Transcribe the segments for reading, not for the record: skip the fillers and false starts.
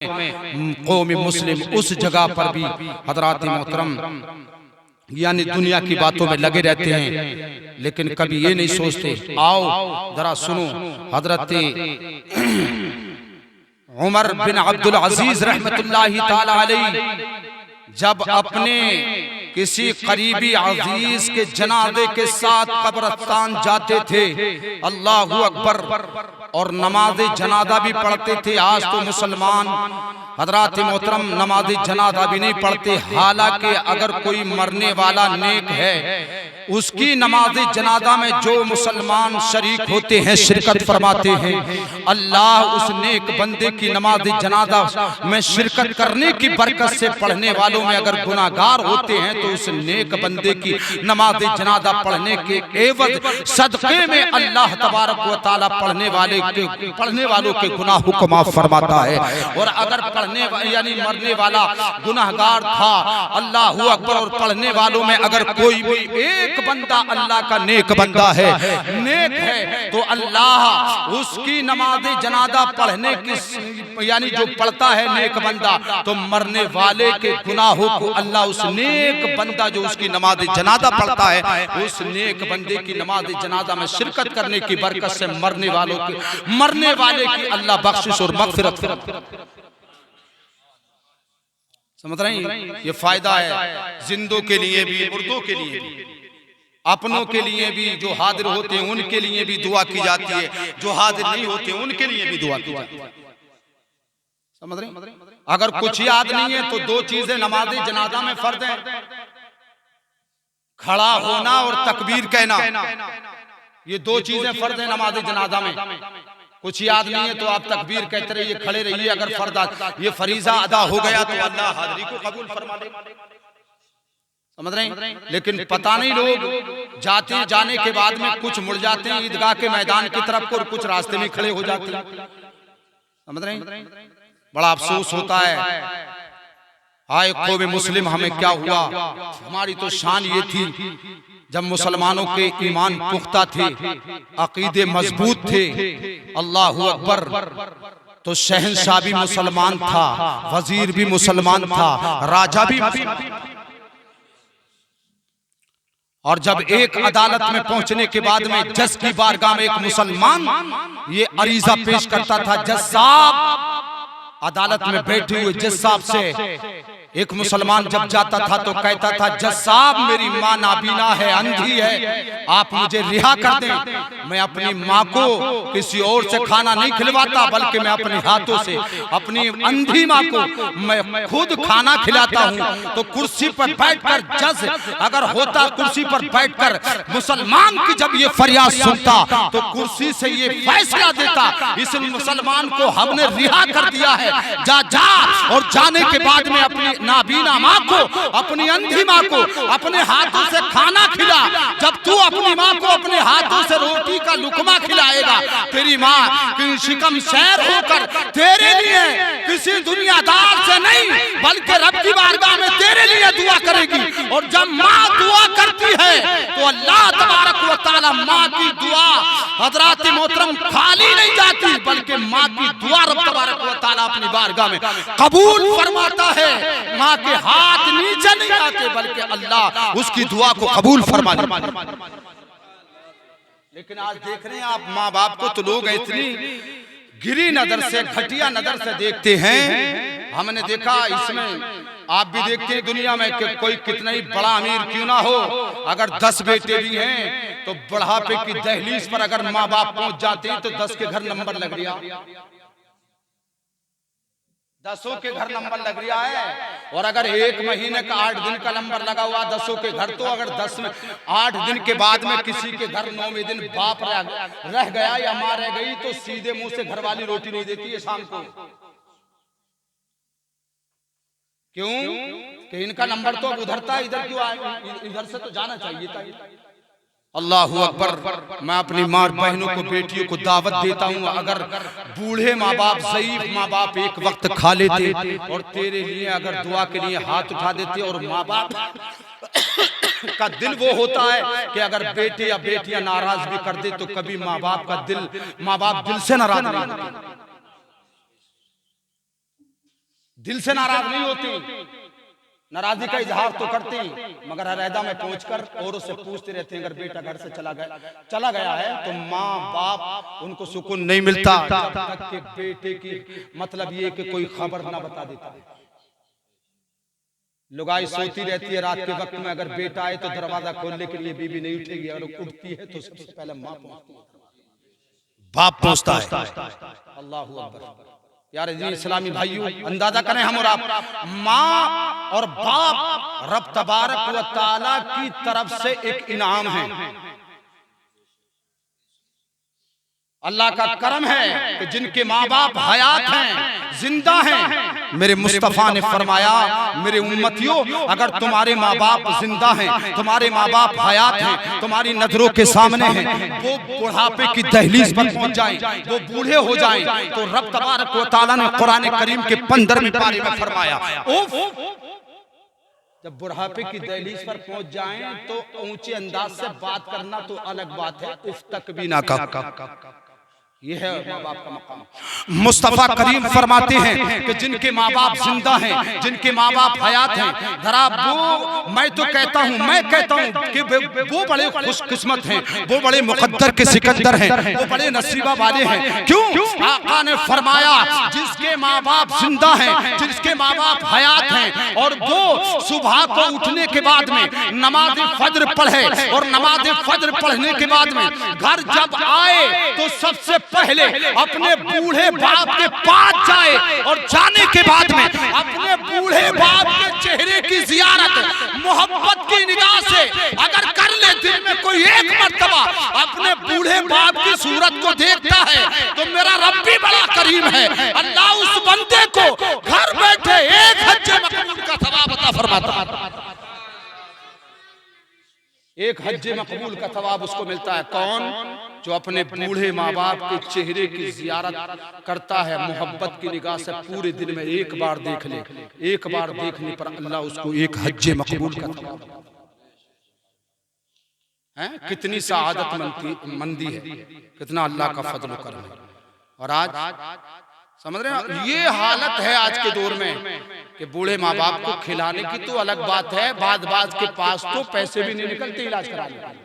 कौम मुस्लिम उस जगह पर भी हजरात मोहतरम यानी दुनिया की बातों में लगे रहते हैं, लेकिन कभी ये नहीं सोचते। आओ जरा सुनो, हजरत उमर बिन अब्दुल अजीज रहमतुल्लाहि ताला अलैहि जब अपने किसी करीबी अजीज के जनाजे के साथ कब्रिस्तान जाते थे, अल्लाहु अकबर, और नमाज जनाजा भी पढ़ते थे। आज तो मुसलमान हजरात मोहतरम नमाज जनाजा भी नहीं पढ़ते, हालांकि अगर कोई मरने वाला नेक है उसकी नमाज जनाजा में जो मुसलमान शरीक होते हैं, शिरकत फरमाते हैं, अल्लाह उस नेक बंदे की नमाज जनाजा में शिरकत करने की बरकत से पढ़ने वालों में अगर गुनाहगार होते हैं तो उस नेक बंदे की नमाज जनाजा पढ़ने के एवज सदक़े में अल्लाह तबारक व तआला पढ़ने वालों के गुनाहों को माफ फरमाता है। और अगर यानी मरने वाला गुनाहगार था, अल्लाहु अकबर, और पढ़ने वालों में अगर कोई भी एक बंदा अल्लाह का नेक बंदा है, नेक है, तो अल्लाह उसकी नमाज जनाजा पढ़ने की यानी जो पढ़ता है नेक बंदा, तो मरने वाले के गुनाहों को अल्लाह उस नेक बंदा जो उसकी नमाज जनाजा पढ़ता है, उस नेक बंदे की नमाज जनाजा में शिरकत करने की बरकत से मरने वाले की अल्लाह बख्शिश और मगफिरत। समझ रहे हैं? ये फायदा है जिंदों के लिए भी, मुर्दों के लिए भी, अपनों के लिए भी, जो हाजिर होते हैं उनके लिए भी दुआ की जाती है, जो हाजिर नहीं होते उनके लिए भी दुआ की जाती है। समझ रहे हैं? अगर कुछ याद नहीं है तो दो चीजें नमाज जनाजा में फर्ज है, खड़ा होना और तकबीर कहना, ये दो चीजें फर्ज है नमाज जनाजा में। कुछ याद नहीं है तो आप तकबीर कहते रहिए, खड़े रहिए, अगर फर्ज ये फरीजा अदा हो गया तो अल्लाह हाजिरी को कबूल फरमा ले। समझ रहे हैं? लेकिन पता नहीं, लोग जाने के बाद में कुछ मुड़ जाते हैं ईदगाह के मैदान की तरफ को, और कुछ रास्ते में खड़े हो जाते हैं। समझ रहे हैं? बड़ा अफसोस होता है, हाय कौम मुस्लिम हमें क्या हुआ। हमारी तो शान ये थी जब मुसलमानों के ईमान पुख्ता थे, अकीदे मजबूत थे, अल्लाहु अकबर, तो शहंशाह भी मुसलमान था, वजीर भी मुसलमान था, राजा भी। और जब एक अदालत में पहुंचने के बाद में जज की बारगाह में एक मुसलमान ये अरीजा पेश करता था, जज साहब, अदालत में बैठे हुए जज साहब से एक मुसलमान जब जाता था तो कहता था, जज साहब मेरी माँ नाबीना है, अंधी है, आप मुझे रिहा कर दें। मैं अपनी माँ को किसी और से खाना नहीं खिलवाता, बल्कि मैं अपने हाथों से अपनी अंधी माँ को मैं खुद खाना खिलाता हूँ। तो कुर्सी पर बैठकर जज अगर होता, कुर्सी पर बैठकर मुसलमान की जब ये फरियाद सुनता तो कुर्सी से ये फैसला देता, इस मुसलमान को हमने रिहा कर दिया है, जा और जाने के बाद में अपनी नाबीना माँ को, अपनी अंधी माँ को अपने हाथों से खाना खिला। जब तू अपनी माँ को अपने हाथों से रोटी का लुकमा खिलाएगा, तेरी माँ शिकम शहर होकर तेरे लिए किसी दुनियादार से नहीं बल्कि रब की बारगाह में तेरे लिए दुआ करेगी। और जब माँ दुआ करती है तो अल्लाह तबारक व तआला माँ की दुआ हजरात मोहतरम खाली नहीं जाती, बल्कि माँ की दुआ रब तबारक व तआला अपनी बारगाह में कबूल फरमाता है। माँ के हाथ नीचे नहीं आते, बल्कि अल्लाह उसकी दुआ को कबूल फरमा लेता। लेकिन आज देख रहे हैं आप, माँ बाप को तो लोग इतनी गिरी नजर से, घटिया नजर से देखते हैं। हमने देखा, इसमें आप भी देखते हैं दुनिया में कि कोई कितना ही बड़ा अमीर क्यों ना हो, अगर 10 बेटे भी हैं तो बुढ़ापे की दहलीज पर अगर माँ बाप पहुंच जाते हैं तो 10 के घर नंबर लग रहा, 10 के घर नंबर लग रहा है। और अगर 1 महीने का 8 दिन का नंबर लगा हुआ 10 के घर, तो अगर 10 में 8 दिन के बाद में किसी के घर 9वें दिन बाप रह गया या माँ रह गई, तो सीधे मुंह से घर वाली रोटी नहीं देती है शाम को। क्यों? कि इनका नंबर तो उधर था, इधर क्यों आएगा, इधर से तो जाना चाहिए था। अल्लाहु अकबर। मैं अपनी माँ बहनों को, बेटियों को दावत देता हूँ, अगर बूढ़े माँ बाप, ज़ईफ माँ बाप एक वक्त खा लेते और तेरे लिए अगर दुआ के लिए हाथ उठा देते, और माँ बाप का दिल वो होता है कि अगर बेटे या बेटियां नाराज भी कर दे तो कभी माँ बाप का दिल, माँ बाप दिल से नाराज नहीं होते। दिल से नाराज नहीं होती, नाराजगी का इजहार तो करते हैं, मगर अलहदा में पहुंचकर औरों से पूछते रहते हैं अगर बेटा घर से चला गया है तो माँ बाप उनको सुकून नहीं मिलता जब तक कि बेटे की मतलब ये कि कोई खबर ना बता देता। लुगाई सोती रहती है रात के वक्त में, अगर बेटा आए तो दरवाजा खोलने के लिए बीवी नहीं उठेगी, अगर उठती है तो सबसे पहले माँ पहुंचती है, बाप पहुंचता है। अल्लाहू अकबर। यार जी इस्लामी भाइयों, अंदाजा करें हम और आप, माँ और बाप रब तबारक व तआला की तरफ से एक इनाम है, अल्लाह का करम है कि जिनके माँ बाप हयात हैं, जिंदा हैं। मेरे मुस्तफा ने फरमाया मेरे उम्मतियों, अगर तुम्हारे माँ बाप जिंदा हैं, तुम्हारे माँ बाप हयात हैं, तुम्हारी नजरों के सामने हैं, वो बुढ़ापे की दहलीज पर पहुंच जाएं, वो बूढ़े हो जाएं, तो रब तबारक व तआला ने कुरान करीम के 15वें पारे में फरमाया उफ, जब बुढ़ापे की दहलीज पर पहुंच जाएं तो ऊंचे अंदाज से बात करना तो अलग बात है, उफ तक भी ना कहा। ये है माँ बाप का मकाम। मुस्तफा करीम फरमाते हैं कि जिनके माँ बाप जिंदा हैं, जिनके माँ बाप हयात हैं, जरा वो मैं कहता हूँ कि वो बड़े खुशकिस्मत हैं, वो बड़े मुकद्दर के सिकंदर हैं, वो बड़े नसीबा वाले हैं। क्यों? आका ने फरमाया जिसके माँ बाप जिंदा हैं, जिसके माँ बाप हयात हैं, और वो सुबह को उठने के बाद में नमाज फज्र पढ़े, और नमाज फज्र पढ़ने के बाद में घर जब आए तो सबसे पहले अपने बूढ़े बाप के पास जाए, और जाने के बाद में अपने बूढ़े बाप के चेहरे की जियारत मोहब्बत की निगाह से अगर कर ले, दिन में कोई एक मर्तबा अपने बूढ़े बाप की सूरत को देखता है तो मेरा रब भी बड़ा करीम है, अल्लाह उस बंदे को घर बैठे एक हज्जे मकबूल का सवाब अता फरमाता, एक हज्जे मकबूल का सवाब उसको मिलता है। कौन? जो अपने बूढ़े माँ बाप के चेहरे की जियारत करता है, मोहब्बत की निगाह से पूरे दिन में एक बार देख ले, एक बार देखने पर अल्लाह उसको एक हज्जे मकबूल का सवाब है। कितनी सआदत मंदी है, कितना अल्लाह का फजल करम है। और आज समझ रहे हैं, ये हालत है आज के दौर में कि बूढ़े माँ बाप को खिलाने की तो अलग बात है, बाज के पास तो पैसे भी नहीं निकलते इलाज कराने के लिए।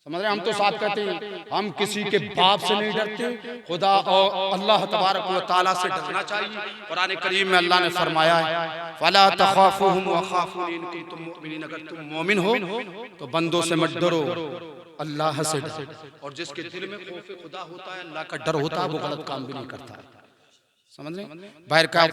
समझ रहे हैं, हम तो साफ कहते हैं हम किसी के बाप से नहीं डरते, खुदा और अल्लाह तबारक व तआला से डरना चाहिए। कुरान करीम में अल्लाह ने फरमाया है फला तखाफूहुम व खाफूनी इन कुंतुम मुमिनीन, अगर तुम मोमिन हो तो बंदों से मत डरो, अल्लाह से डरो। और जिसके दिल में खौफ खुदा होता है, अल्लाह का डर होता है, वो गलत काम भी नहीं करता है। समझ रहे? बाहर का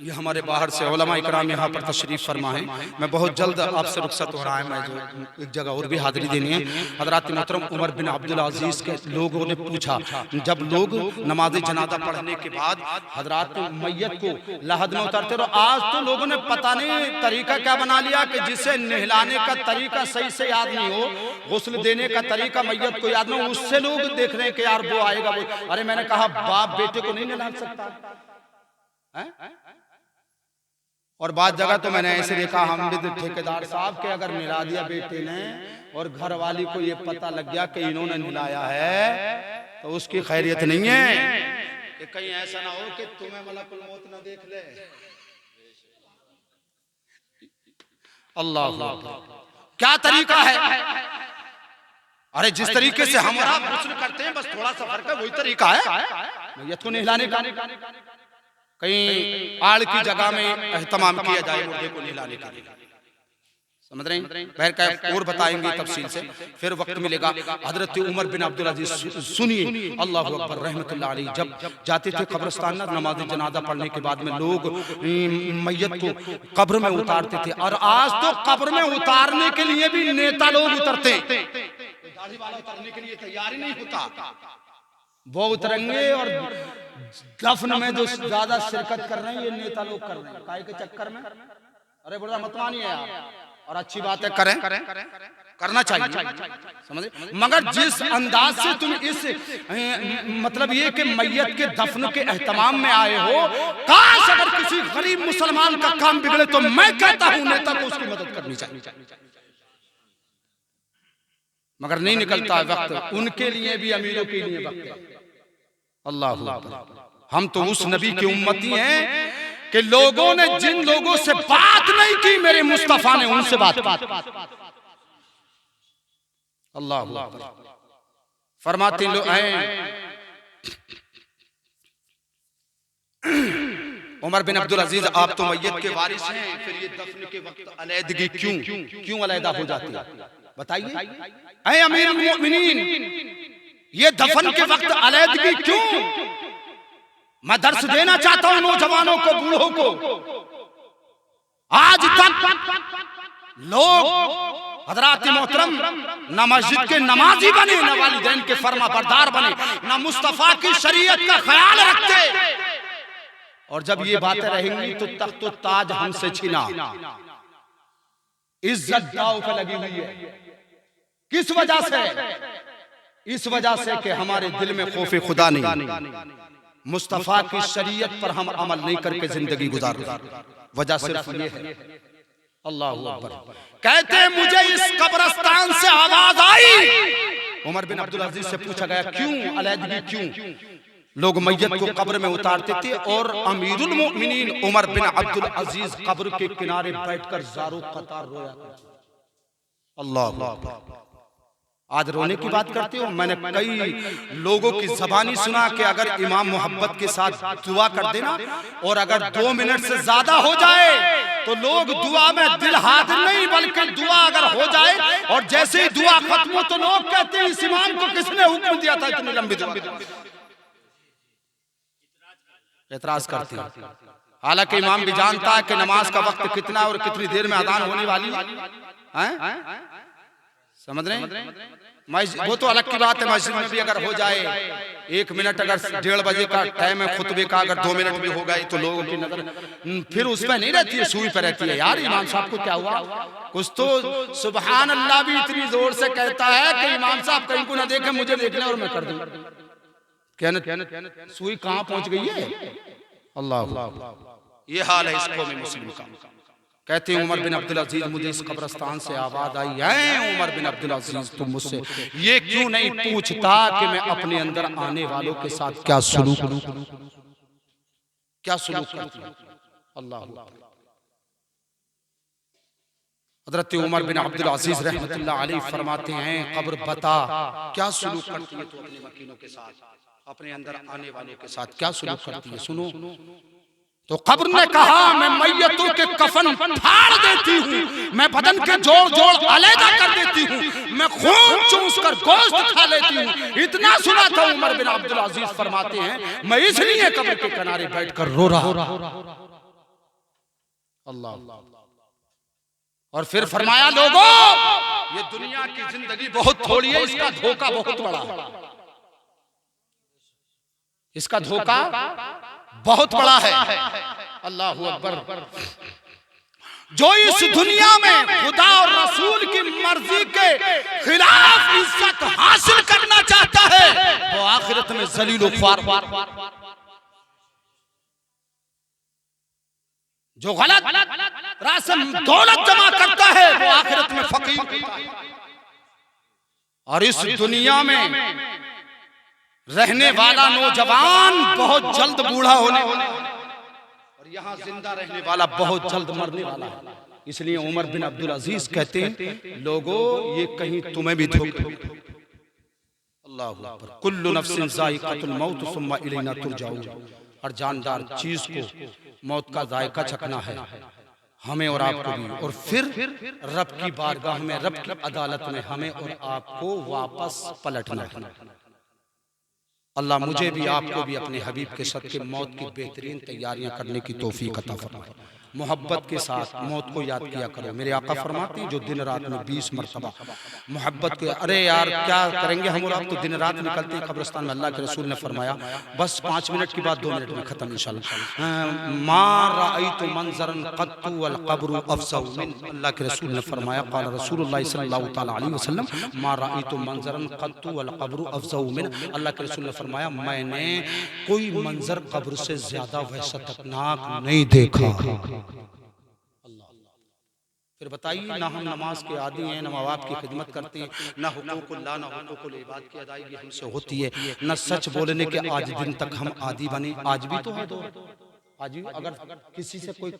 ये हमारे बाहर से उलमा इकराम यहाँ पर तशरीफ फरमा है। मैं बहुत जल्द आपसे रुखसत हो रहा है, मैं जो एक जगह और भी हाजिरी देनी है। हजरत मोहतरम उमर बिन अब्दुल अजीज के लोगों ने पूछा, जब लोग नमाज जनाजा पढ़ने के बाद हजरत मैयत को लहद में उतारते, तो आज तो लोगों ने पता नहीं तरीका क्या बना लिया कि जिसे नहलाने का तरीका सही से याद नहीं हो, गुस्ल देने का तरीका मैयत को याद नहीं हो, उससे लोग देख रहे हैं कि यार वो आएगा वो। अरे मैंने कहा बाप बेटे को नहीं नहला सकता है? और बात जगह तो मैंने ऐसे देखा, हम भी ठेकेदार साहब के अगर मिला दिया बेटे ने और घर वाली को ये पता लग गया कि इन्होंने मिलाया है तो उसकी खैरियत नहीं है। कि कहीं ऐसा ना हो कि तुम्हें मलकुल मौत ना देख ले। अल्लाह क्या तरीका है? अरे जिस तरीके से हम आप गुस्ल करते हैं बस थोड़ा सा फर्क है, वही तरीका है मैयत को नहलाने का। कहीं आड़ की जगह में एहतमाम किया जाए मुर्दे को नहलाने के लिए। समझ रहे हैं? बहर का और बताएंगे तफसील से, फिर वक्त मिलेगा। हजरत उमर बिन अब्दुल अजीज सुनिए, अल्लाह अकबर रहमतुल्लाह अलैह, जब जाते थे कब्रिस्तान में नमाज जनाजा पढ़ने के बाद में लोग मैयत को कब्र में उतारते थे। और आज तो कब्र में उतारने के लिए भी नेता लोग उतरते, दाढ़ी वाला उतारने के लिए तैयार ही नहीं होता, वो उतरेंगे। और दफन में जो ज्यादा शिरकत कर रहे हैं ये नेता लोग कर रहे हैं, काय के चक्कर में। अरे बुरा मत मानिए यार, और अच्छी बात है करें, करना चाहिए, समझे। मगर जिस अंदाज से तुम इस मतलब ये कि मैयत के दफन के एहतमाम में आए हो, काश अगर किसी गरीब मुसलमान का काम बिगड़े तो मैं कहता हूं नेता को उसकी मदद करनी चाहिए। मगर नहीं निकलता है वक्त, उनके लिए भी अमीरों के लिए वक्त है। अल्लाह, हम तो उस नबी की उम्मती हैं कि लोगों ने जिन लोगों से बात नहीं की मेरे मुस्तफा ने उनसे बात की। अल्लाह फरमाते हैं उमर बिन अब्दुल अजीज, आप तो मैयत के वारिस हैं, फिर ये दफन के वक्त अलैदगी क्यों अलैदा हो जाती है? बताइए ऐ अमीरुल मोमिनीन, ये दफन के वक्त अलैदगी क्यों? मैं दर्स देना चाहता हूं नौजवानों को, बूढ़ों को। आज तक लोग हजरात मोहतरम न मस्जिद के नमाजी बने, न वालिदैन के फर्मा बरदार बने, न मुस्तफा की शरीयत का ख्याल रखते, और जब ये बातें रहेंगी तो तख्त ताज हमसे छीना, इज्जत दांव पे लगी हुई है। किस वजह से? इस वजह से कि हमारे दिल में खौफ खुदा नहीं, मुस्तफा की शरीयत पर हम अमल नहीं करके जिंदगी गुजार रहे। वजह सिर्फ ये है। अल्लाह अकबर। कहते हैं मुझे इस कब्रिस्तान से आवाज आई। उमर बिन अब्दुल अजीज से पूछा गया क्यों अलैदगी क्यों? लोग मैयत को कब्र में उतारते थे और अमीरुल मोमिनीन उमर बिन अब्दुल अजीज कब्र के किनारे बैठकर ज़ारो कतार रोया। अल्लाह, आज रोने की बात करते हो। मैंने कई लोगों की ज़बानी सुना कि अगर इमाम मोहब्बत के साथ दुआ कर देना और अगर 2 मिनट से ज्यादा हो जाए तो लोग दुआ में दिल हाजिर नहीं, बल्कि दुआ अगर हो जाए और जैसे ही दुआ खत्म हो तो लोग कहते हैं इस इमाम को किसने हुक्म दिया था इतनी लंबी दुआ? एतराज करते हैं। हालांकि इमाम भी जानता है कि नमाज का वक्त कितना और कितनी देर में अजान होने वाली है। समझ रहे हैं? वो तो अलग की बात है। मस्जिद में भी अगर हो जाए 1 मिनट, अगर 1:30 बजे का टाइम है खुतबे का, अगर 2 मिनट भी हो गए तो लोगों की नजर फिर उस पर नहीं रहती है, सुई पर रहती है। यार इमाम साहब को क्या हुआ? कुछ तो सुबहान अल्लाह भी इतनी जोर से कहता है कि इमाम साहब कहीं को ना देखे, मुझे देख ले और मैं कर दूं। कहने सुई कहां पहुंच गई है? अल्लाह, ये हाल है इस कौम मुस्लिम का। कहते हैं उमर बिन अब्दुल अजीज, मुझे इस कब्रिस्तान से आवाज आई है उमर बिन अब्दुल अजीज तुम मुझसे ये क्यों नहीं पूछता कि मैं अपने अंदर आने वालों के साथ क्या सलूक करती हूं? अल्लाह। हजरत उमर बिन अब्दुल अजीज रहमतुल्लाह अलैह फरमाते हैं कब्र बता क्या सलूक करती है तू अपने मकीनों के साथ, अपने अंदर आने वालों के साथ क्या सलूक करती है? सुनो। तो कब्र ने कहा मैं मैयतों के कफन फाड़ देती हूँ, मैं बदन के जोड़ अलग कर देती हूँ, मैं खून चूस कर गोश्त खा लेती हूँ। इतना सुना था उमर बिन अब्दुल अजीज फरमाते हैं मैं इसलिए कब्र के किनारे बैठकर रो रहा। अल्लाह। और फिर फरमाया लोगों ये दुनिया की जिंदगी बहुत थोड़ी है, इसका धोखा बहुत बड़ा है, इसका धोखा बहुत बड़ा है। अल्लाह अकबर। जो इस दुनिया में खुदा और रसूल की मर्जी के खिलाफ इज्जत हासिल करना चाहता है वो आखिरत में जलील ख्वार। जो गलत राह से दौलत जमा करता है वो आखिरत में फकीर। और इस दुनिया में रहने वाला नौजवान बहुत जल्द बूढ़ा होने और यहाँ जिंदा रहने वाला बहुत जल्द मरने वाला है। इसलिए उमर बिन अब्दुल अजीज कहते हैं लोगों ये कहीं तुम्हें भी धोखा। अल्लाह अकबर। कुल्लु नफ्सिन ज़ाइक़तुल मौत सुम्मा इलैना तुरजाऊन। हर जानदार चीज को मौत का जायका चखना है, हमें और आपको भी। और फिर रब की बारगाह में, रब की अदालत में हमें और आपको वापस पलटना है। अल्लाह मुझे भी आपको भी अपने हबीब के सदके मौत की बेहतरीन तैयारियां करने की तौफीक अता फरमाए। मोहब्बत के साथ मौत को याद किया करो। मेरे आका फरमाते हैं जो दिन रात में 20 मरतबा मोहब्बत के, अरे यार क्या करेंगे हम और आप तो दिन रात निकलते हैं कब्रिस्तान में। अल्लाह के रसूल ने फरमाया बस 5 मिनट के बाद 2 मिनट में खत्म इंशाल्लाह। मा राअयतु मंजरन क़त्तु वल क़ब्रु अफ़ज़अ मिन। अल्लाह के रसूल ने फरमाया क़ाल रसूलुल्लाह सल्लल्लाहु तआला अलैहि वसल्लम मा राअयतु मंजरन क़त्तु वल क़ब्रु अफ़ज़अ मिन। अल्लाह के रसूल ने फरमाया मैंने कोई मंजर कब्र से ज्यादा वहशतनाक नहीं देखा। फिर बताइए ना हम नमाज के आदी हैं, ना माँ बाप की खिदमत करते हैं, ना हुकूकुल्लाह ना हुकूकुल इबाद की अदायगी हमसे होती है, ना सच बोलने के आज दिन तक हम आदी बने। आज भी तो है दौर, आज अगर किसी से कोई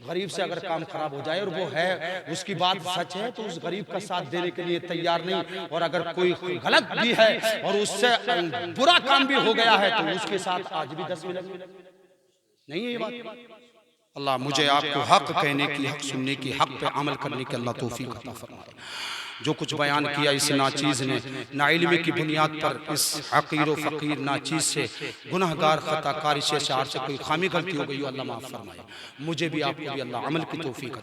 गरीब से अगर काम खराब हो जाए और वो है उसकी बात सच है तो उस गरीब का साथ देने के लिए तैयार नहीं, और अगर कोई गलत भी है और उससे बुरा काम भी हो गया है तो उसके साथ आज भी 10 मिनट नहीं है ये बात। अल्लाह मुझे आपको हक कहने की, हक सुनने की, हक पे अमल करने की अल्लाह तौफीक अता फरमाए। जो कुछ बयान किया इस नाचीज़ ने ना इल्म की बुनियाद पर, इस हकीर व फ़कीर नाचीज़ से गुनहगार ख़ताकारी से शार से कोई खामी गलती हो गई हो अल्लाह माफ़ फरमाए। मुझे भी आपको भी अल्लाह अमल की तौफीक